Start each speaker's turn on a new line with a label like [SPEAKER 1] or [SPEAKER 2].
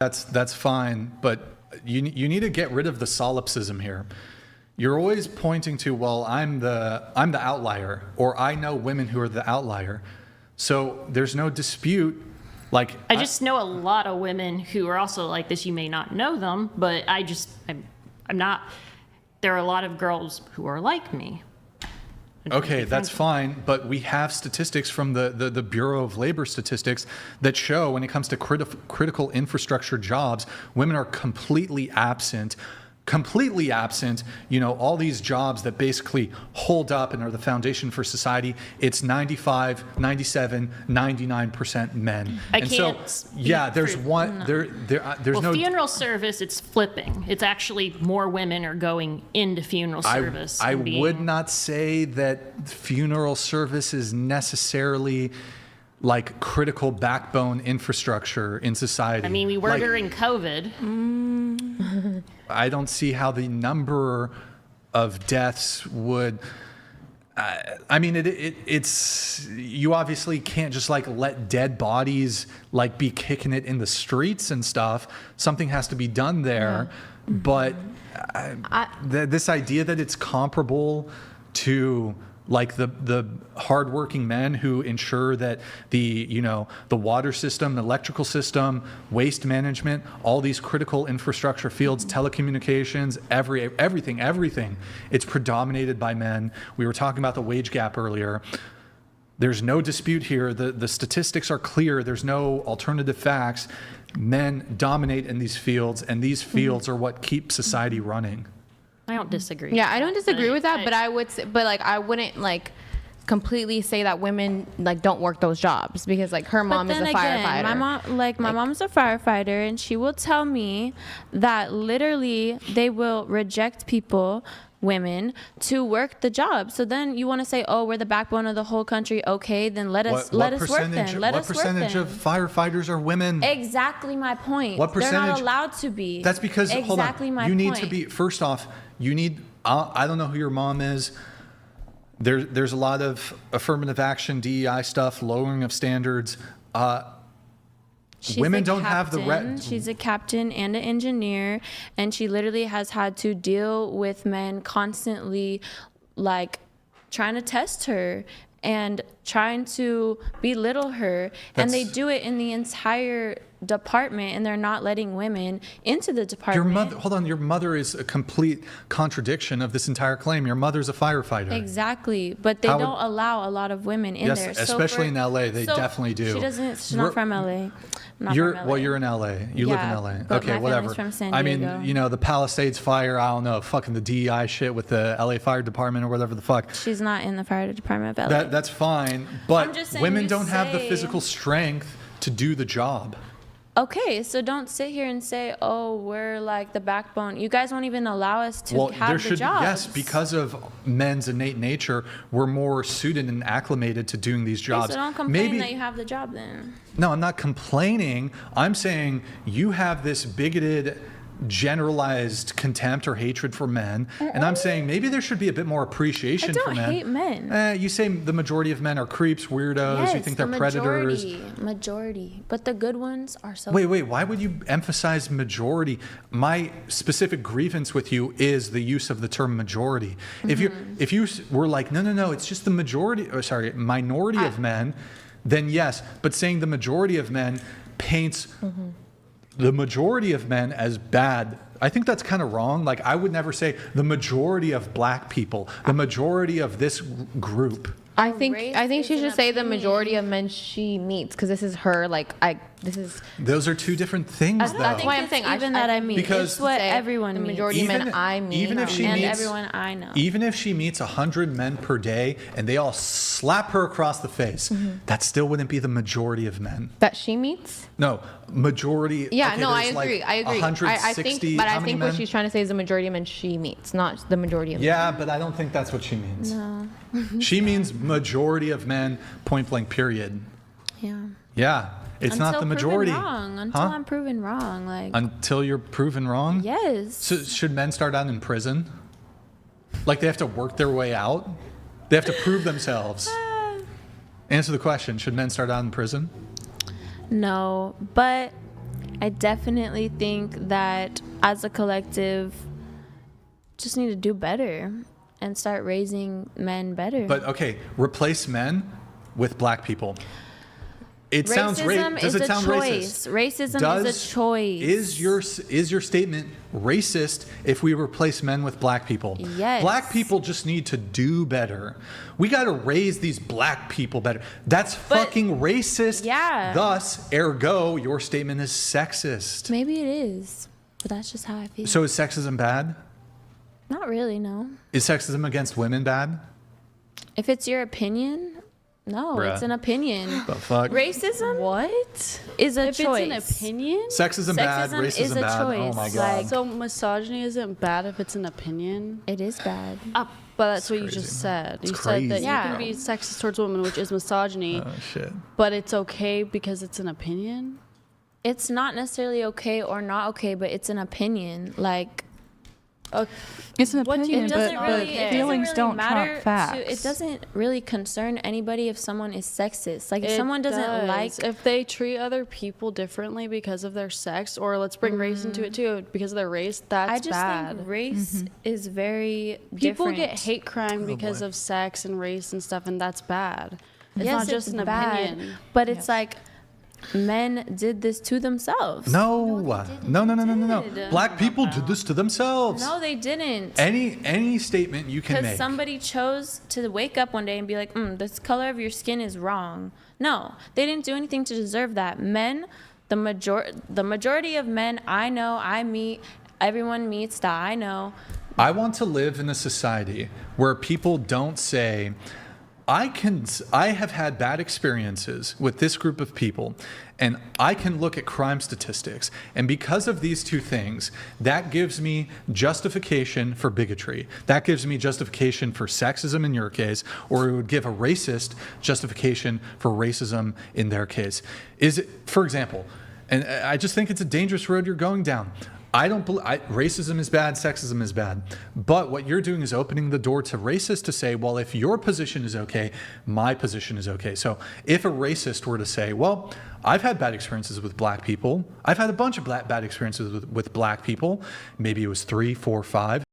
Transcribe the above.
[SPEAKER 1] That's fine, but you need to get rid of the solipsism here. You're always pointing to, well, I'm the outlier, or I know women who are the outlier. So there's no dispute. Like
[SPEAKER 2] I just know a lot of women who are also like this. You may not know them, but I'm not. There are a lot of girls who are like me.
[SPEAKER 1] Okay, that's fine, but we have statistics from the Bureau of Labor Statistics that show when it comes to critical infrastructure jobs, women are completely absent, all these jobs that basically hold up and are the foundation for society. It's 95, 97, 99% men. There's no
[SPEAKER 2] funeral service, it's flipping. It's actually more women are going into funeral service.
[SPEAKER 1] I would not say that funeral service is necessarily like critical backbone infrastructure in society.
[SPEAKER 2] I mean, we were during COVID.
[SPEAKER 1] I don't see how the number of deaths would. It's you obviously can't just like let dead bodies like be kicking it in the streets and stuff. Something has to be done there. Yeah. But this idea that it's comparable to like the hardworking men who ensure that the water system, the electrical system, waste management, all these critical infrastructure fields, telecommunications, everything, it's predominated by men. We were talking about the wage gap earlier. There's no dispute here. The statistics are clear. There's no alternative facts. Men dominate in these fields, and these fields are what keep society running.
[SPEAKER 2] I don't disagree.
[SPEAKER 3] Yeah, I don't disagree with that, but I would say, I wouldn't like completely say that women like don't work those jobs because like her mom is a firefighter.
[SPEAKER 4] My mom's a firefighter, and she will tell me that literally they will reject women to work the job. So then you want to say, oh, we're the backbone of the whole country. Okay, then let us work then.
[SPEAKER 1] What percentage of firefighters are women?
[SPEAKER 4] Exactly my point.
[SPEAKER 1] What percentage?
[SPEAKER 4] They're not allowed to be.
[SPEAKER 1] That's because
[SPEAKER 4] exactly my
[SPEAKER 1] you need
[SPEAKER 4] point.
[SPEAKER 1] to be. First off, you need. I don't know who your mom is. There's a lot of affirmative action, DEI stuff, lowering of standards. Women don't have the
[SPEAKER 4] She's a captain and an engineer, and she literally has had to deal with men constantly, like trying to test her and trying to belittle her. And they do it in the entire department, and they're not letting women into the department.
[SPEAKER 1] Your mother is a complete contradiction of this entire claim. Your mother's a firefighter.
[SPEAKER 4] Exactly, but they don't allow a lot of women in there.
[SPEAKER 1] Especially in LA, they definitely do.
[SPEAKER 4] She's not from LA.
[SPEAKER 1] Well, you're in LA. You live in LA.
[SPEAKER 4] But
[SPEAKER 1] okay,
[SPEAKER 4] my
[SPEAKER 1] whatever.
[SPEAKER 4] From San Diego.
[SPEAKER 1] I mean, the Palisades fire, I don't know, fucking the DEI shit with the LA Fire Department or whatever the fuck.
[SPEAKER 4] She's not in the fire department of LA.
[SPEAKER 1] That's fine, but women don't have the physical strength to do the job.
[SPEAKER 4] Okay, so don't sit here and say, oh, we're like the backbone. You guys won't even allow us to have the jobs.
[SPEAKER 1] Yes, because of men's innate nature, we're more suited and acclimated to doing these jobs.
[SPEAKER 4] Okay, so don't complain that you have the job then.
[SPEAKER 1] No, I'm not complaining. I'm saying you have this bigoted, generalized contempt or hatred for men, and I'm saying maybe there should be a bit more appreciation for men.
[SPEAKER 4] I don't hate men.
[SPEAKER 1] You say the majority of men are creeps, weirdos.
[SPEAKER 4] Yes,
[SPEAKER 1] you think they're predators.
[SPEAKER 4] Majority, but the good ones are so.
[SPEAKER 1] Wait. Why would you emphasize majority? My specific grievance with you is the use of the term majority. Mm-hmm. If you were like, no, it's just the minority of men, then yes. But saying the majority of men paints. Mm-hmm. The majority of men as bad. I think that's kind of wrong. Like, I would never say the majority of black people, the majority of this group.
[SPEAKER 3] I think she should say the majority of men she meets, because this is her. Those
[SPEAKER 1] are two different things, though.
[SPEAKER 4] That's why I'm saying because it's what everyone meets.
[SPEAKER 3] The majority of men I meet,
[SPEAKER 4] everyone I know.
[SPEAKER 1] Even if she meets 100 men per day and they all slap her across the face, that still wouldn't be the majority of men
[SPEAKER 3] that she meets.
[SPEAKER 1] No, majority.
[SPEAKER 3] Yeah,
[SPEAKER 1] okay,
[SPEAKER 3] no, I agree.
[SPEAKER 1] 160.
[SPEAKER 3] I think what she's trying to say is the majority of men she meets, not the majority of men.
[SPEAKER 1] Yeah, but I don't think that's what she means.
[SPEAKER 4] No.
[SPEAKER 1] She means majority of men, point blank, period.
[SPEAKER 4] Yeah.
[SPEAKER 1] Yeah. It's not the majority.
[SPEAKER 4] Until I'm proven wrong.
[SPEAKER 1] Until you're proven wrong?
[SPEAKER 4] Yes.
[SPEAKER 1] So should men start out in prison? Like they have to work their way out? They have to prove themselves. Answer the question. Should men start out in prison?
[SPEAKER 4] No, but I definitely think that as a collective, just need to do better and start raising men better.
[SPEAKER 1] But okay, replace men with black people. It sounds does it sound racist?
[SPEAKER 4] Racism is a choice.
[SPEAKER 1] Is your statement racist if we replace men with black people?
[SPEAKER 4] Yes.
[SPEAKER 1] Black people just need to do better. We got to raise these black people better. That's fucking racist.
[SPEAKER 4] Yeah.
[SPEAKER 1] Thus, ergo, your statement is sexist.
[SPEAKER 4] Maybe it is, but that's just how I feel.
[SPEAKER 1] So is sexism bad?
[SPEAKER 4] Not really, no.
[SPEAKER 1] Is sexism against women bad?
[SPEAKER 4] If it's your opinion, no,
[SPEAKER 1] Bruh.
[SPEAKER 4] It's an opinion.
[SPEAKER 1] The fuck?
[SPEAKER 4] Racism
[SPEAKER 5] What?
[SPEAKER 4] is a
[SPEAKER 5] If
[SPEAKER 4] choice.
[SPEAKER 5] it's an opinion?
[SPEAKER 1] Sexism bad,
[SPEAKER 4] Sexism is
[SPEAKER 1] racism
[SPEAKER 4] a
[SPEAKER 1] bad. Oh
[SPEAKER 4] choice.
[SPEAKER 1] my god.
[SPEAKER 4] Like-
[SPEAKER 5] So misogyny isn't bad if it's an opinion?
[SPEAKER 4] It is bad.
[SPEAKER 5] But that's
[SPEAKER 1] It's
[SPEAKER 5] what you
[SPEAKER 1] crazy,
[SPEAKER 5] just
[SPEAKER 1] man.
[SPEAKER 5] said.
[SPEAKER 1] It's
[SPEAKER 5] You said that
[SPEAKER 1] crazy,
[SPEAKER 5] you can
[SPEAKER 4] bro.
[SPEAKER 5] be sexist towards women, which is misogyny,
[SPEAKER 1] Oh shit.
[SPEAKER 5] but it's okay because it's an opinion?
[SPEAKER 4] It's not necessarily okay or not okay, but it's an opinion. Like,
[SPEAKER 6] It's an
[SPEAKER 5] What do you
[SPEAKER 6] opinion,
[SPEAKER 5] mean
[SPEAKER 6] but,
[SPEAKER 5] it's not okay?
[SPEAKER 6] but feelings don't
[SPEAKER 4] matter
[SPEAKER 6] trump facts.
[SPEAKER 4] it doesn't really concern anybody if someone is sexist. Like, if
[SPEAKER 5] It
[SPEAKER 4] someone doesn't
[SPEAKER 5] does.
[SPEAKER 4] like,
[SPEAKER 5] if they treat other people differently because of their sex, or let's bring race into it too, because of their race, that's
[SPEAKER 4] I just
[SPEAKER 5] bad.
[SPEAKER 4] think race is very
[SPEAKER 5] People
[SPEAKER 4] different.
[SPEAKER 5] get hate crime because
[SPEAKER 1] boy.
[SPEAKER 5] of sex and race and stuff, and that's bad. It's
[SPEAKER 4] Yes,
[SPEAKER 5] not just
[SPEAKER 4] it's
[SPEAKER 5] an
[SPEAKER 4] bad,
[SPEAKER 5] opinion.
[SPEAKER 4] but it's like men did this to themselves.
[SPEAKER 1] No. No.
[SPEAKER 4] did.
[SPEAKER 1] Black people did this to themselves.
[SPEAKER 4] No, they didn't.
[SPEAKER 1] Any statement you can
[SPEAKER 4] Because
[SPEAKER 1] make.
[SPEAKER 4] somebody chose to wake up one day and be like, this color of your skin is wrong. No, they didn't do anything to deserve that. Men, the majority of men I know, I meet, everyone meets that I know.
[SPEAKER 1] I want to live in a society where people don't say, I have had bad experiences with this group of people, and I can look at crime statistics, and because of these two things, that gives me justification for bigotry. That gives me justification for sexism in your case, or it would give a racist justification for racism in their case. Is it, for example, and I just think it's a dangerous road you're going down. I don't believe racism is bad, sexism is bad. But what you're doing is opening the door to racists to say, well, if your position is okay, my position is okay. So if a racist were to say, well, I've had bad experiences with black people. I've had a bunch of bad experiences with black people. Maybe it was 3, 4, 5.